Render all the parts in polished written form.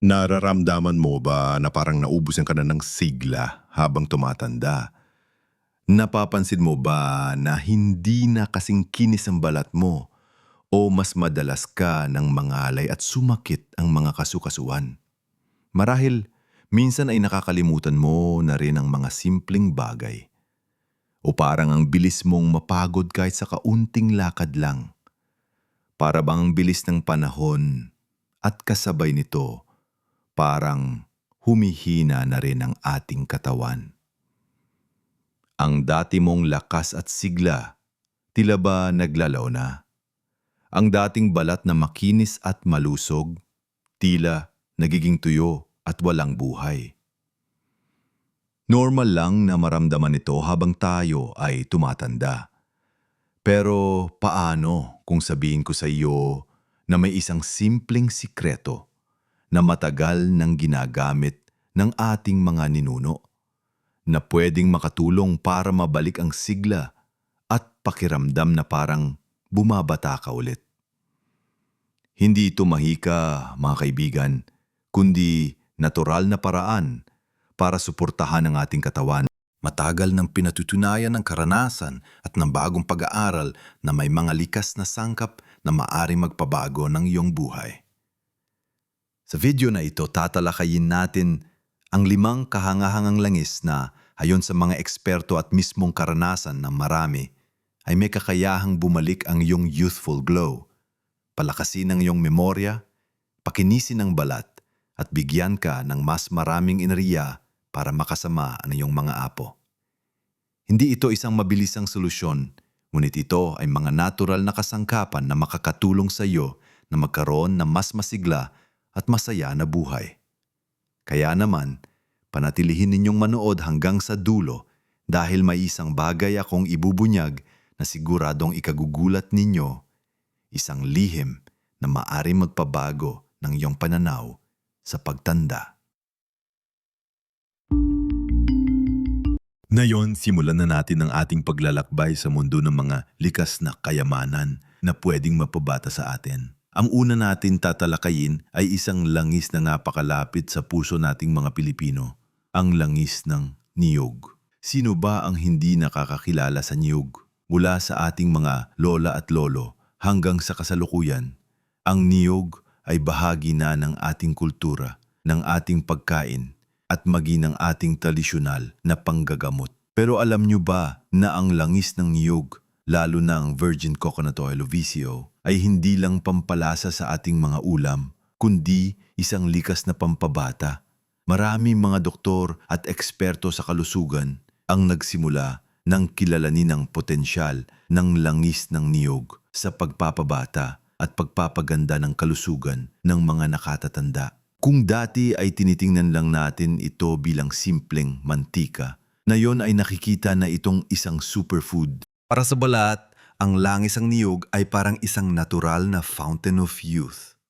Nararamdaman mo ba na parang naubusan ka na ng sigla habang tumatanda? Napapansin mo ba na hindi na kasing kinis ang balat mo o mas madalas ka ng mangalay at sumakit ang mga kasukasuan? Marahil, minsan ay nakakalimutan mo na rin ang mga simpleng bagay o parang ang bilis mong mapagod kahit sa kaunting lakad lang. Para bang ang bilis ng panahon at kasabay nito, parang humihina na rin ang ating katawan. Ang dati mong lakas at sigla, tila ba naglalaw na? Ang dating balat na makinis at malusog, tila nagiging tuyo at walang buhay. Normal lang na maramdaman ito habang tayo ay tumatanda. Pero paano kung sabihin ko sa iyo na may isang simpleng sikreto na matagal nang ginagamit ng ating mga ninuno na pwedeng makatulong para mabalik ang sigla at pakiramdam na parang bumabata ka ulit. Hindi ito mahika, mga kaibigan, kundi natural na paraan para suportahan ang ating katawan. Matagal nang pinatutunayan ng karanasan at ng bagong pag-aaral na may mga likas na sangkap na maaring magpabago ng iyong buhay. Sa video na ito, tatalakayin natin ang 5 kahangahangang langis na ayon sa mga eksperto at mismong karanasan ng marami ay may kakayahang bumalik ang iyong youthful glow, palakasin ang iyong memorya, pakinisin ang balat at bigyan ka ng mas maraming enerhiya para makasama ang iyong mga apo. Hindi ito isang mabilisang solusyon, ngunit ito ay mga natural na kasangkapan na makakatulong sa iyo na magkaroon ng mas masigla at masaya na buhay. Kaya naman, panatilihin ninyong manood hanggang sa dulo dahil may isang bagay akong ibubunyag na siguradong ikagugulat ninyo, isang lihim na maaring magpabago ng iyong pananaw sa pagtanda. Ngayon, simulan na natin ang ating paglalakbay sa mundo ng mga likas na kayamanan na pwedeng mapabata sa atin. Ang una natin tatalakayin ay isang langis na napakalapit sa puso nating mga Pilipino, ang langis ng niyog. Sino ba ang hindi nakakakilala sa niyog? Mula sa ating mga lola at lolo hanggang sa kasalukuyan, ang niyog ay bahagi na ng ating kultura, ng ating pagkain, at maging ng ating tradisyonal na panggagamot. Pero alam nyo ba na ang langis ng niyog, lalo na ang virgin coconut oil o VCO, ay hindi lang pampalasa sa ating mga ulam, kundi isang likas na pampabata. Maraming mga doktor at eksperto sa kalusugan ang nagsimula ng kilalanin ang potensyal ng langis ng niyog sa pagpapabata at pagpapaganda ng kalusugan ng mga nakatatanda. Kung dati ay tinitingnan lang natin ito bilang simpleng mantika, ngayon ay nakikita na itong isang superfood. Para sa balat, ang langis ng niyog ay parang isang natural na fountain of youth.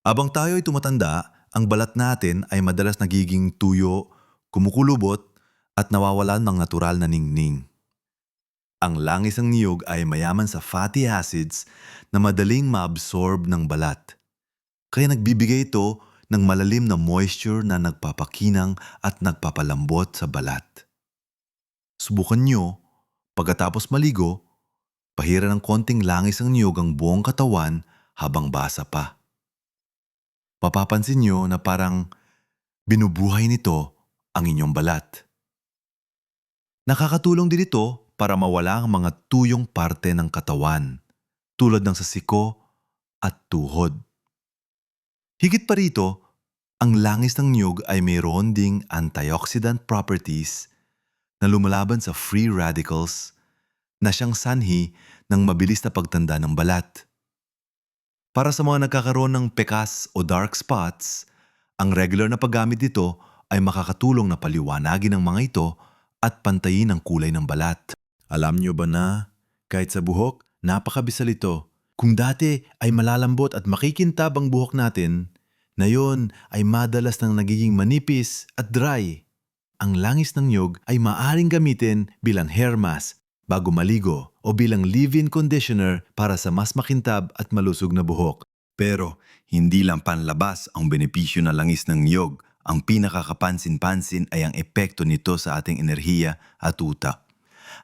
Abang tayo ay tumatanda, ang balat natin ay madalas nagiging tuyo, kumukulubot, at nawawalan ng natural na ningning. Ang langis ng niyog ay mayaman sa fatty acids na madaling maabsorb ng balat. Kaya nagbibigay ito ng malalim na moisture na nagpapakinang at nagpapalambot sa balat. Subukan nyo, pagkatapos maligo, pahira ng konting langis ng niyog ang buong katawan habang basa pa. Mapapansin nyo na parang binubuhay nito ang inyong balat. Nakakatulong din ito para mawala ang mga tuyong parte ng katawan, tulad ng sa siko at tuhod. Higit pa rito, ang langis ng niyog ay mayroon ding antioxidant properties na lumalaban sa free radicals na siyang sanhi ng mabilis na pagtanda ng balat. Para sa mga nagkakaroon ng pekas o dark spots, ang regular na paggamit nito ay makakatulong na paliwanagin ang mga ito at pantayin ang kulay ng balat. Alam niyo ba na, kahit sa buhok, napakabisal ito. Kung dati ay malalambot at makikintab ang buhok natin, ngayon ay madalas nang nagiging manipis at dry. Ang langis ng niyog ay maaaring gamitin bilang hair mask bago maligo o bilang leave-in conditioner para sa mas makintab at malusog na buhok. Pero hindi lang panlabas ang benepisyo ng langis ng niyog. Ang pinakakapansin-pansin ay ang epekto nito sa ating enerhiya at utak.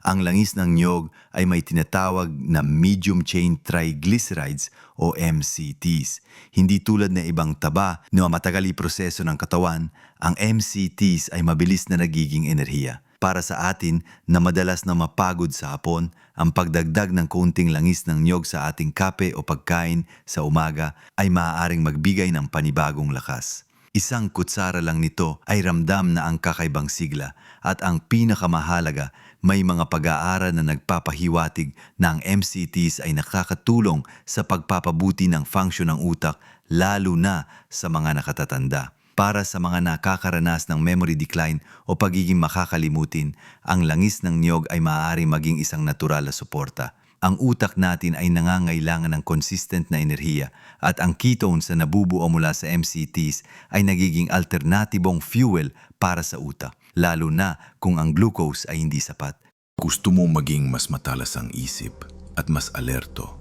Ang langis ng niyog ay may tinatawag na medium chain triglycerides o MCTs. Hindi tulad ng ibang taba na matagal proseso ng katawan, ang MCTs ay mabilis na nagiging enerhiya. Para sa atin na madalas na mapagod sa hapon, ang pagdagdag ng kaunting langis ng niyog sa ating kape o pagkain sa umaga ay maaaring magbigay ng panibagong lakas. Isang kutsara lang nito ay ramdam na ang kakaibang sigla at ang pinakamahalaga, may mga pag-aaral na nagpapahiwatig na ang MCTs ay nakakatulong sa pagpapabuti ng function ng utak lalo na sa mga nakatatanda. Para sa mga nakakaranas ng memory decline o pagiging makakalimutin, ang langis ng niyog ay maaaring maging isang natural na suporta. Ang utak natin ay nangangailangan ng consistent na enerhiya at ang ketones na nabubuo mula sa MCTs ay nagiging alternatibong fuel para sa utak, lalo na kung ang glucose ay hindi sapat. Gusto mo maging mas matalas ang isip at mas alerto?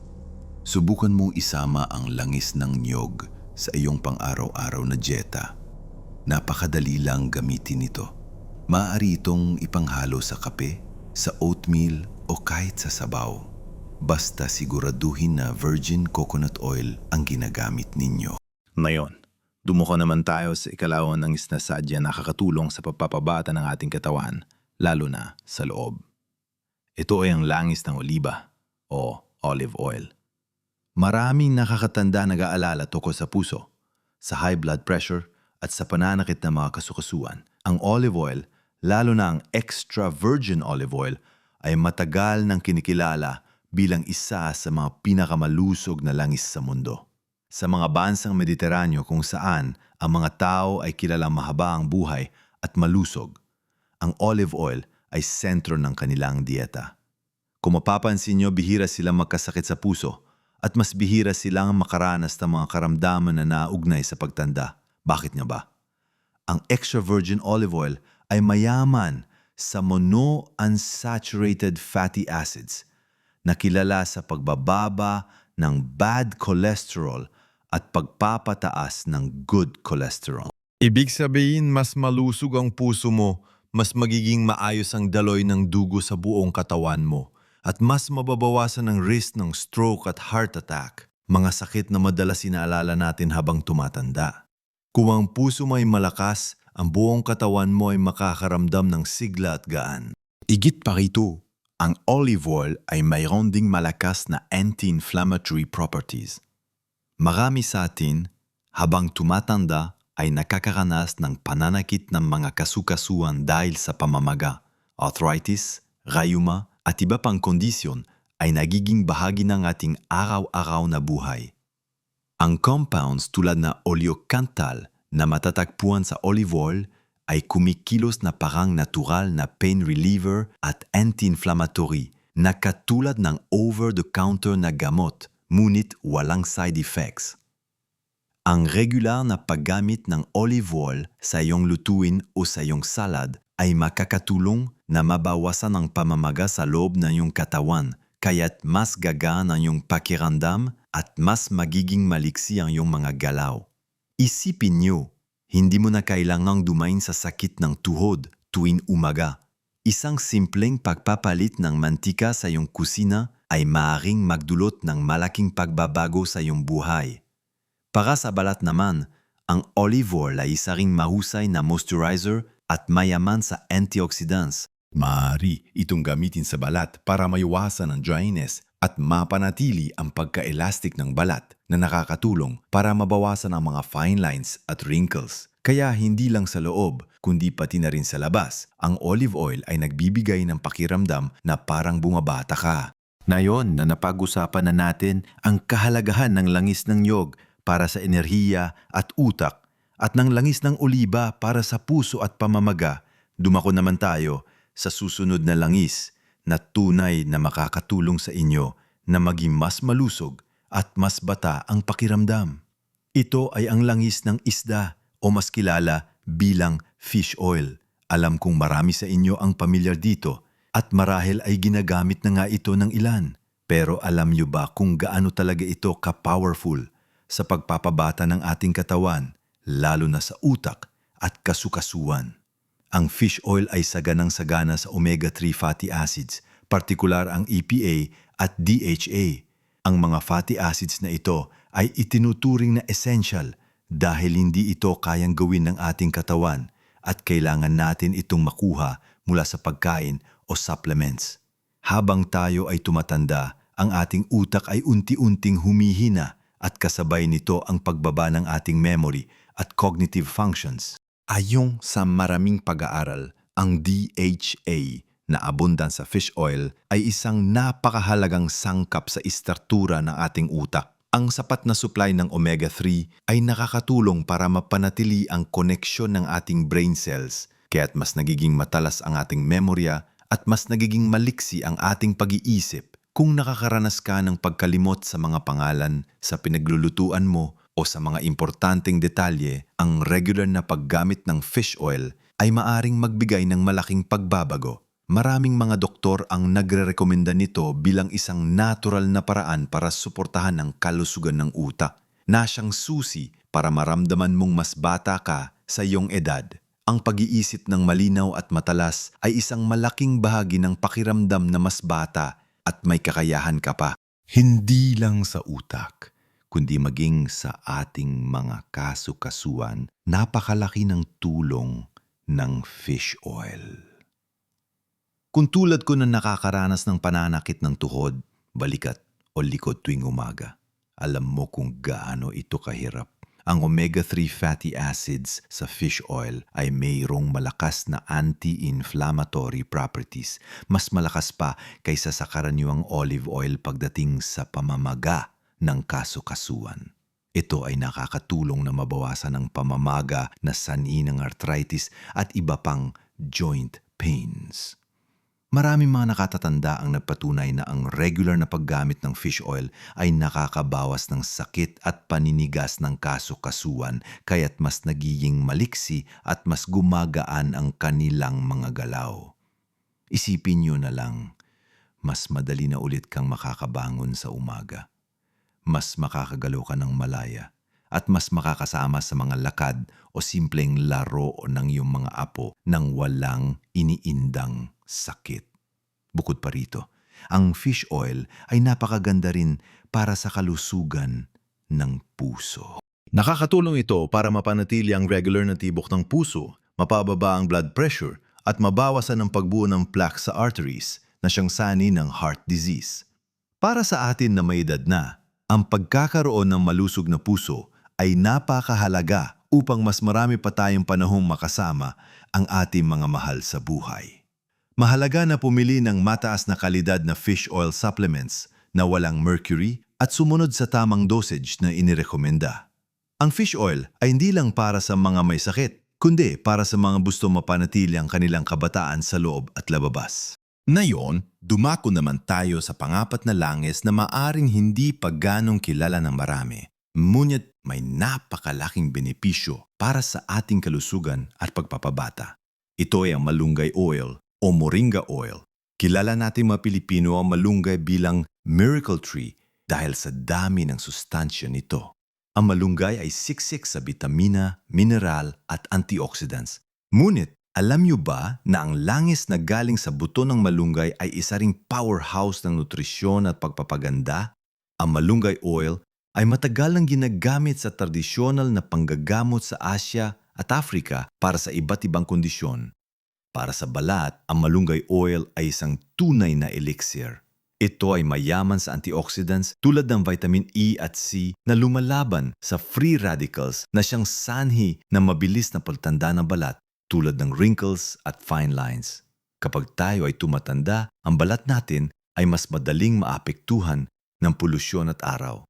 Subukan mong isama ang langis ng niyog sa iyong pang-araw-araw na dieta. Napakadali lang gamitin ito. Maaari itong ipanghalo sa kape, sa oatmeal o kahit sa sabaw. Basta siguraduhin na virgin coconut oil ang ginagamit ninyo. Ngayon, dumuko naman tayo sa ikalawang ng isnasadya na nakakatulong sa pagpapabata ng ating katawan, lalo na sa loob. Ito ay ang langis ng oliba o olive oil. Maraming nakakatanda nag-aalala tungkol sa puso, sa high blood pressure at sa pananakit ng mga kasukasuan. Ang olive oil, lalo na ang extra virgin olive oil, ay matagal nang kinikilala bilang isa sa mga pinakamalusog na langis sa mundo. Sa mga bansang Mediteraneo kung saan ang mga tao ay kilalang mahaba ang buhay at malusog, ang olive oil ay sentro ng kanilang dieta. Kung mapapansin nyo, bihira silang magkasakit sa puso at mas bihira silang makaranas ng mga karamdaman na naugnay sa pagtanda. Bakit nga ba? Ang extra virgin olive oil ay mayaman sa monounsaturated fatty acids na kilala sa pagbababa ng bad cholesterol at pagpapataas ng good cholesterol. Ibig sabihin, mas malusog ang puso mo, mas magiging maayos ang daloy ng dugo sa buong katawan mo, at mas mababawasan ang risk ng stroke at heart attack, mga sakit na madalas inaalala natin habang tumatanda. Kung ang puso mo ay malakas, ang buong katawan mo ay makakaramdam ng sigla at gaan. Igit pa rito, ang olive oil ay mayroon ding malakas na anti-inflammatory properties. Marami sa atin, habang tumatanda, ay nakakaranas ng pananakit ng mga kasukasuan dahil sa pamamaga, arthritis, rheuma at iba pang kondisyon ay nagiging bahagi ng ating araw-araw na buhay. Ang compounds tulad na oleocanthal na matatagpuan sa olive oil ay kumikilos na parang natural na pain reliever at anti-inflammatory na katulad ng over-the-counter na gamot, ngunit walang side effects. Ang regular na paggamit ng olive oil sa iyong lutuin o sa iyong salad ay makakatulong na mabawasan ang pamamaga sa loob ng iyong katawan, kaya't mas gagaan ang iyong pakiramdam at mas magiging maliksi ang iyong mga galaw. Isipin niyo, hindi mo na kailangang dumain sa sakit ng tuhod tuwing umaga. Isang simpleng pagpapalit ng mantika sa iyong kusina ay maaaring magdulot ng malaking pagbabago sa iyong buhay. Para sa balat naman, ang olive oil ay isa ring mahusay na moisturizer at mayaman sa antioxidants. Maaari itong gamitin sa balat para maiwasan ang dryness at mapanatili ang pagka-elastic ng balat na nakakatulong para mabawasan ang mga fine lines at wrinkles. Kaya hindi lang sa loob, kundi pati na rin sa labas, ang olive oil ay nagbibigay ng pakiramdam na parang bumabata ka. Ngayon na napag-usapan na natin ang kahalagahan ng langis ng niyog para sa enerhiya at utak at ng langis ng oliba para sa puso at pamamaga, dumako naman tayo sa susunod na langis na tunay na makakatulong sa inyo na maging mas malusog at mas bata ang pakiramdam. Ito ay ang langis ng isda o mas kilala bilang fish oil. Alam kong marami sa inyo ang pamilyar dito at marahil ay ginagamit na nga ito ng ilan. Pero alam niyo ba kung gaano talaga ito ka-powerful sa pagpapabata ng ating katawan, lalo na sa utak at kasukasuan. Ang fish oil ay saganang-sagana sa omega-3 fatty acids, partikular ang EPA at DHA. Ang mga fatty acids na ito ay itinuturing na essential dahil hindi ito kayang gawin ng ating katawan at kailangan natin itong makuha mula sa pagkain o supplements. Habang tayo ay tumatanda, ang ating utak ay unti-unting humihina at kasabay nito ang pagbaba ng ating memory at cognitive functions. Ayon sa maraming pag-aaral, ang DHA na abundan sa fish oil ay isang napakahalagang sangkap sa istruktura ng ating utak. Ang sapat na supply ng omega-3 ay nakakatulong para mapanatili ang koneksyon ng ating brain cells, kaya't mas nagiging matalas ang ating memorya at mas nagiging maliksi ang ating pag-iisip. Kung nakakaranas ka ng pagkalimot sa mga pangalan sa pinaglulutuan mo o sa mga importanteng detalye, ang regular na paggamit ng fish oil ay maaring magbigay ng malaking pagbabago. Maraming mga doktor ang nagrerekomenda nito bilang isang natural na paraan para suportahan ang kalusugan ng utak, na siyang susi para maramdaman mong mas bata ka sa iyong edad. Ang pag-iisip ng malinaw at matalas ay isang malaking bahagi ng pakiramdam na mas bata at may kakayahan ka pa. Hindi lang sa utak, kundi maging sa ating mga kasukasuan, napakalaki ng tulong ng fish oil. Kung tulad ko na nakakaranas ng pananakit ng tuhod, balikat o likod tuwing umaga, alam mo kung gaano ito kahirap. Ang omega-3 fatty acids sa fish oil ay mayroong malakas na anti-inflammatory properties. Mas malakas pa kaysa sa karaniwang olive oil pagdating sa pamamaga ng kasukasuan. Ito ay nakakatulong na mabawasan ang pamamaga na sanhi ng arthritis at iba pang joint pains. Maraming mga nakatatanda ang nagpatunay na ang regular na paggamit ng fish oil ay nakakabawas ng sakit at paninigas ng kasukasuan, kaya't mas nagiging maliksi at mas gumagaan ang kanilang mga galaw. Isipin nyo na lang, mas madali na ulit kang makakabangon sa umaga. Mas makakagalaw ka ng malaya at mas makakasama sa mga lakad o simpleng laro ng iyong mga apo nang walang iniindang sakit. Bukod pa rito, ang fish oil ay napakaganda rin para sa kalusugan ng puso. Nakakatulong ito para mapanatili ang regular na tibok ng puso, mapababa ang blood pressure at mabawasan ang pagbuo ng plaque sa arteries na siyang sani ng heart disease. Para sa atin na may edad na, ang pagkakaroon ng malusog na puso ay napakahalaga upang mas marami pa tayong panahong makasama ang ating mga mahal sa buhay. Mahalaga na pumili ng mataas na kalidad na fish oil supplements na walang mercury at sumunod sa tamang dosage na inirekomenda. Ang fish oil ay hindi lang para sa mga may sakit, kundi para sa mga gusto mapanatili ang kanilang kabataan sa loob at lababas. Ngayon, dumako naman tayo sa pangapat na langis na maaring hindi pa ganong kilala ng marami. Ngunit may napakalaking benepisyo para sa ating kalusugan at pagpapabata. Ito ay ang malunggay oil o moringa oil. Kilala natin mga Pilipino ang malunggay bilang miracle tree dahil sa dami ng sustansya nito. Ang malunggay ay siksik sa bitamina, mineral at antioxidants. Ngunit, alam niyo ba na ang langis na galing sa buto ng malunggay ay isa ring powerhouse ng nutrisyon at pagpapaganda? Ang malunggay oil ay matagal nang ginagamit sa tradisyonal na panggagamot sa Asya at Africa para sa iba't ibang kondisyon. Para sa balat, ang malunggay oil ay isang tunay na elixir. Ito ay mayaman sa antioxidants tulad ng vitamin E at C na lumalaban sa free radicals na siyang sanhi ng mabilis na pagtanda ng balat tulad ng wrinkles at fine lines. Kapag tayo ay tumatanda, ang balat natin ay mas madaling maapektuhan ng polusyon at araw.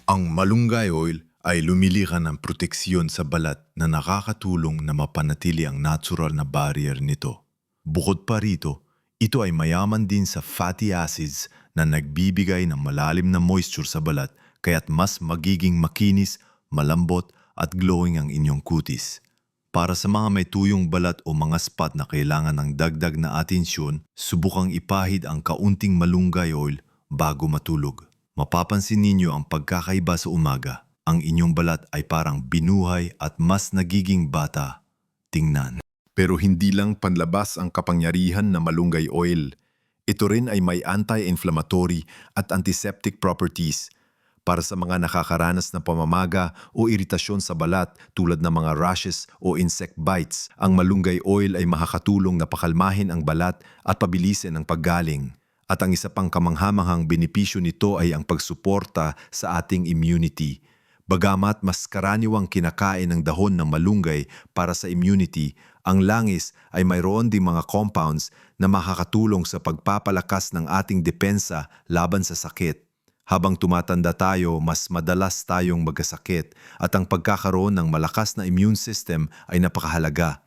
Ang malunggay oil ay lumilikan ng proteksyon sa balat na nakakatulong na mapanatili ang natural na barrier nito. Bukod pa rito, ito ay mayaman din sa fatty acids na nagbibigay ng malalim na moisture sa balat kaya't mas magiging makinis, malambot at glowing ang inyong kutis. Para sa mga may tuyong balat o mga spot na kailangan ng dagdag na atensyon, subukang ipahid ang kaunting malunggay oil bago matulog. Mapapansin ninyo ang pagkakaiba sa umaga. Ang inyong balat ay parang binuhay at mas nagiging bata. Tingnan. Pero hindi lang panlabas ang kapangyarihan na malunggay oil. Ito rin ay may anti-inflammatory at antiseptic properties para sa mga nakakaranas ng pamamaga o iritasyon sa balat tulad ng mga rashes o insect bites. Ang malunggay oil ay makakatulong na pakalmahin ang balat at pabilisin ang paggaling. At ang isa pang kamanghamanghang benepisyo nito ay ang pagsuporta sa ating immunity. Bagamat mas karaniwang kinakain ng dahon ng malunggay para sa immunity, ang langis ay mayroon ding mga compounds na makakatulong sa pagpapalakas ng ating depensa laban sa sakit. Habang tumatanda tayo, mas madalas tayong magkasakit at ang pagkakaroon ng malakas na immune system ay napakahalaga.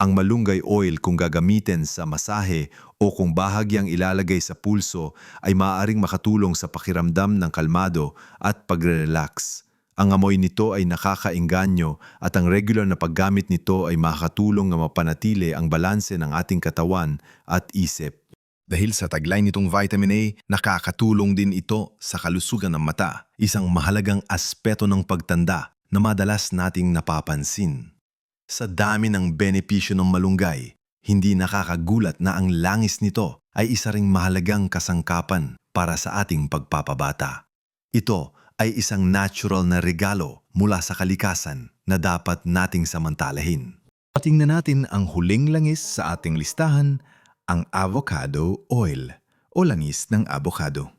Ang malunggay oil kung gagamitin sa masahe o kung bahagyang ilalagay sa pulso ay maaaring makatulong sa pakiramdam ng kalmado at pagre-relax. Ang amoy nito ay nakakaengganyo at ang regular na paggamit nito ay makakatulong na mapanatili ang balanse ng ating katawan at isip. Dahil sa taglay nitong vitamin A, nakakatulong din ito sa kalusugan ng mata, Isang mahalagang aspeto ng pagtanda na madalas nating napapansin. Sa dami ng benepisyo ng malunggay, hindi nakakagulat na ang langis nito ay isa ring mahalagang kasangkapan para sa ating pagpapabata. Ito ay isang natural na regalo mula sa kalikasan na dapat nating samantalahin. Tingnan natin ang huling langis sa ating listahan, ang avocado oil o langis ng avocado.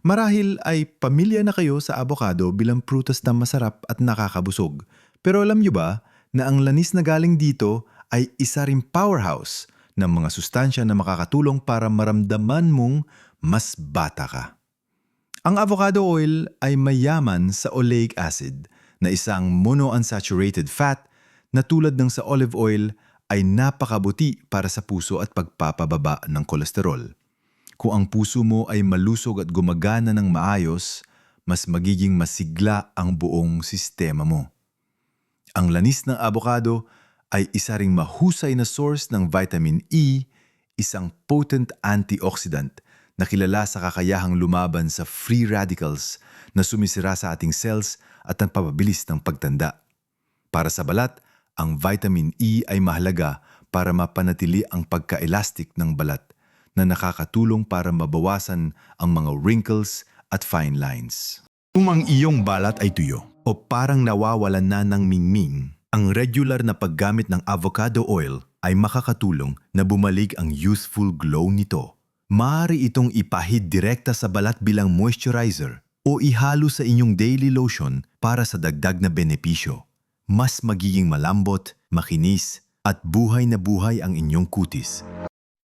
Marahil ay pamilya na kayo sa avocado bilang prutas na masarap at nakakabusog. Pero alam nyo ba na ang langis na galing dito ay isa ring powerhouse ng mga sustansya na makakatulong para maramdaman mong mas bata ka. Ang avocado oil ay mayaman sa oleic acid na isang monounsaturated fat na tulad ng sa olive oil ay napakabuti para sa puso at pagpapababa ng kolesterol. Kung ang puso mo ay malusog at gumagana ng maayos, mas magiging masigla ang buong sistema mo. Ang lanis ng avocado ay isa ring mahusay na source ng vitamin E, isang potent antioxidant na kilala sa kakayahang lumaban sa free radicals na sumisira sa ating cells at ang papabilis ng pagtanda. Para sa balat, ang vitamin E ay mahalaga para mapanatili ang pagka-elastic ng balat na nakakatulong para mabawasan ang mga wrinkles at fine lines. Kung ang iyong balat ay tuyo o parang nawawalan na ng mingming, ang regular na paggamit ng avocado oil ay makakatulong na bumalik ang youthful glow nito. Maaari itong ipahid direkta sa balat bilang moisturizer o ihalo sa inyong daily lotion para sa dagdag na benepisyo. Mas magiging malambot, makinis, at buhay na buhay ang inyong kutis.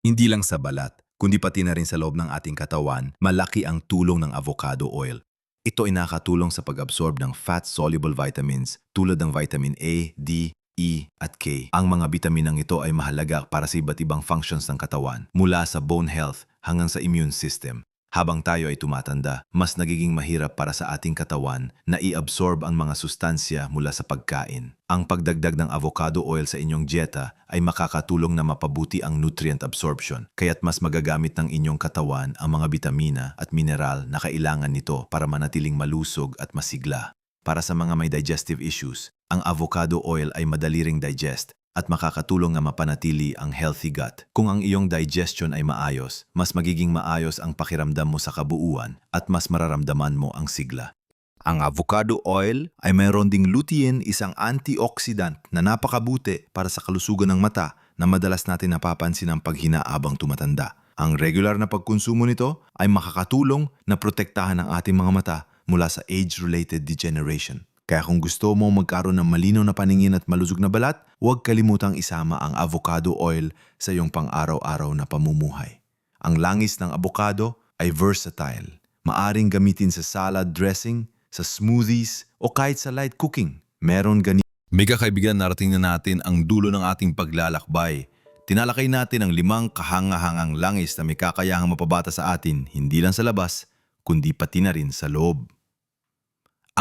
Hindi lang sa balat, kundi pati na rin sa loob ng ating katawan, malaki ang tulong ng avocado oil. Ito ay nakatulong sa pag-absorb ng fat-soluble vitamins tulad ng vitamin A, D, E at K. Ang mga bitaminang ito ay mahalaga para sa iba't ibang functions ng katawan, mula sa bone health hanggang sa immune system. Habang tayo ay tumatanda, mas nagiging mahirap para sa ating katawan na i-absorb ang mga sustansya mula sa pagkain. Ang pagdagdag ng avocado oil sa inyong dieta ay makakatulong na mapabuti ang nutrient absorption, kaya't mas magagamit ng inyong katawan ang mga bitamina at mineral na kailangan nito para manatiling malusog at masigla. Para sa mga may digestive issues, ang avocado oil ay madali ring digest at makakatulong na mapanatili ang healthy gut. Kung ang iyong digestion ay maayos, mas magiging maayos ang pakiramdam mo sa kabuuan at mas mararamdaman mo ang sigla. Ang avocado oil ay mayroon ding lutein, isang antioxidant na napakabuti para sa kalusugan ng mata na madalas natin napapansin ang paghina habang tumatanda. Ang regular na pagkonsumo nito ay makakatulong na protektahan ang ating mga mata mula sa age-related degeneration. Kaya kung gusto mo magkaroon ng malinaw na paningin at malusog na balat, huwag kalimutang isama ang avocado oil sa iyong pang-araw-araw na pamumuhay. Ang langis ng avocado ay versatile. Maaring gamitin sa salad dressing, sa smoothies, o kahit sa light cooking. Meron ganito. Mega kaibigan, narating na natin ang dulo ng ating paglalakbay. Tinalakay natin ang 5 kahangahangang langis na may kakayahang mapabata sa atin, hindi lang sa labas, kundi pati na rin sa loob.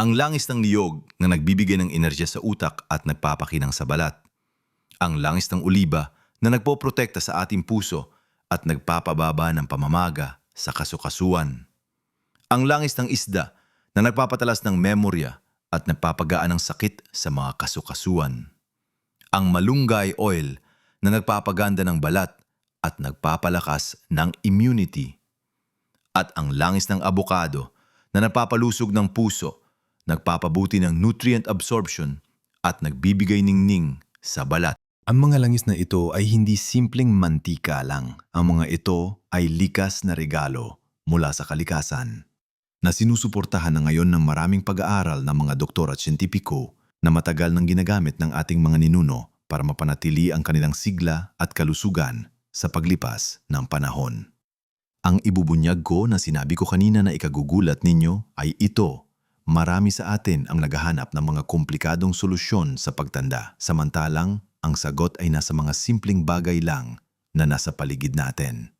Ang langis ng niyog na nagbibigay ng enerhiya sa utak at nagpapakinang sa balat. Ang langis ng oliba na nagpoprotekta sa ating puso at nagpapababa ng pamamaga sa kasukasuan. Ang langis ng isda na nagpapatalas ng memorya at nagpapagaan ng sakit sa mga kasukasuan. Ang malunggay oil na nagpapaganda ng balat at nagpapalakas ng immunity. At ang langis ng abokado na nagpapalusog ng puso, nagpapabuti ng nutrient absorption at nagbibigay ningning sa balat. Ang mga langis na ito ay hindi simpleng mantika lang. Ang mga ito ay likas na regalo mula sa kalikasan na sinusuportahan na ngayon ng maraming pag-aaral ng mga doktor at siyentipiko na matagal nang ginagamit ng ating mga ninuno para mapanatili ang kanilang sigla at kalusugan sa paglipas ng panahon. Ang ibubunyag ko na sinabi ko kanina na ikagugulat ninyo ay ito. Marami sa atin ang naghahanap ng mga komplikadong solusyon sa pagtanda, samantalang ang sagot ay nasa mga simpleng bagay lang na nasa paligid natin.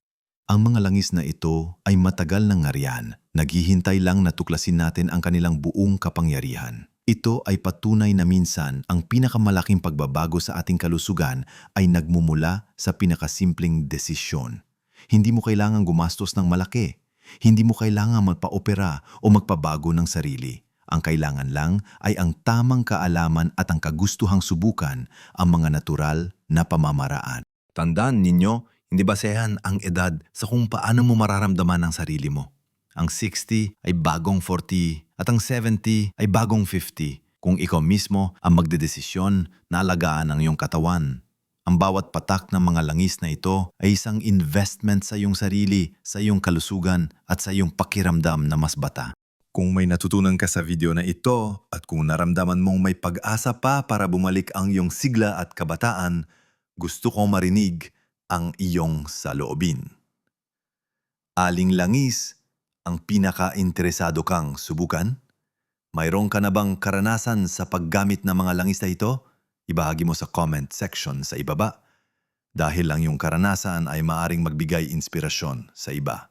Ang mga langis na ito ay matagal nang ngariyan, naghihintay lang na tuklasin natin ang kanilang buong kapangyarihan. Ito ay patunay na minsan ang pinakamalaking pagbabago sa ating kalusugan ay nagmumula sa pinakasimpleng desisyon. Hindi mo kailangang gumastos ng malaki. Hindi mo kailangang magpa-opera o magpabago ng sarili. Ang kailangan lang ay ang tamang kaalaman at ang kagustuhang subukan ang mga natural na pamamaraan. Tandaan ninyo, hindi basehan ang edad sa kung paano mo mararamdaman ang sarili mo. Ang 60 ay bagong 40 at ang 70 ay bagong 50 kung ikaw mismo ang magdedesisyon na alagaan ang iyong katawan. Ang bawat patak ng mga langis na ito ay isang investment sa iyong sarili, sa iyong kalusugan at sa iyong pakiramdam na mas bata. Kung may natutunan ka sa video na ito at kung naramdaman mong may pag-asa pa para bumalik ang iyong sigla at kabataan, gusto kong marinig ang iyong saloobin. Aling langis ang pinaka-interesado kang subukan? Mayroon ka na bang karanasan sa paggamit ng mga langis na ito? Ibahagi mo sa comment section sa ibaba. Dahil lang yung karanasan ay maaring magbigay inspirasyon sa iba.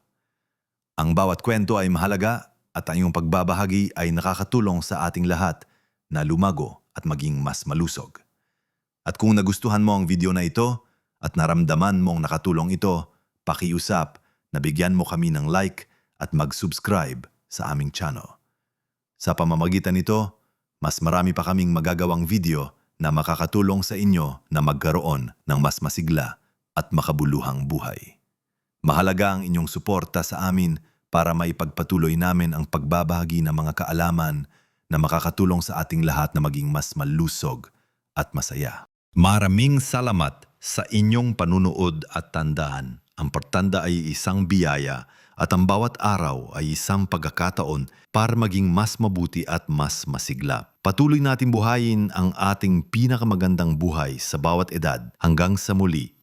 Ang bawat kwento ay mahalaga at ang iyong pagbabahagi ay nakakatulong sa ating lahat na lumago at maging mas malusog. At kung nagustuhan mo ang video na ito at naramdaman mong nakatulong ito, pakiusap na bigyan mo kami ng like at mag-subscribe sa aming channel. Sa pamamagitan nito, mas marami pa kaming magagawang video na makakatulong sa inyo na magkaroon ng mas masigla at makabuluhang buhay. Mahalaga ang inyong suporta sa amin para maipagpatuloy namin ang pagbabahagi ng mga kaalaman na makakatulong sa ating lahat na maging mas malusog at masaya. Maraming salamat sa inyong panunood at tandaan. Ang pagtanda ay isang biyaya at ang bawat araw ay isang pagkakataon para maging mas mabuti at mas masigla. Patuloy natin buhayin ang ating pinakamagandang buhay sa bawat edad hanggang sa muli.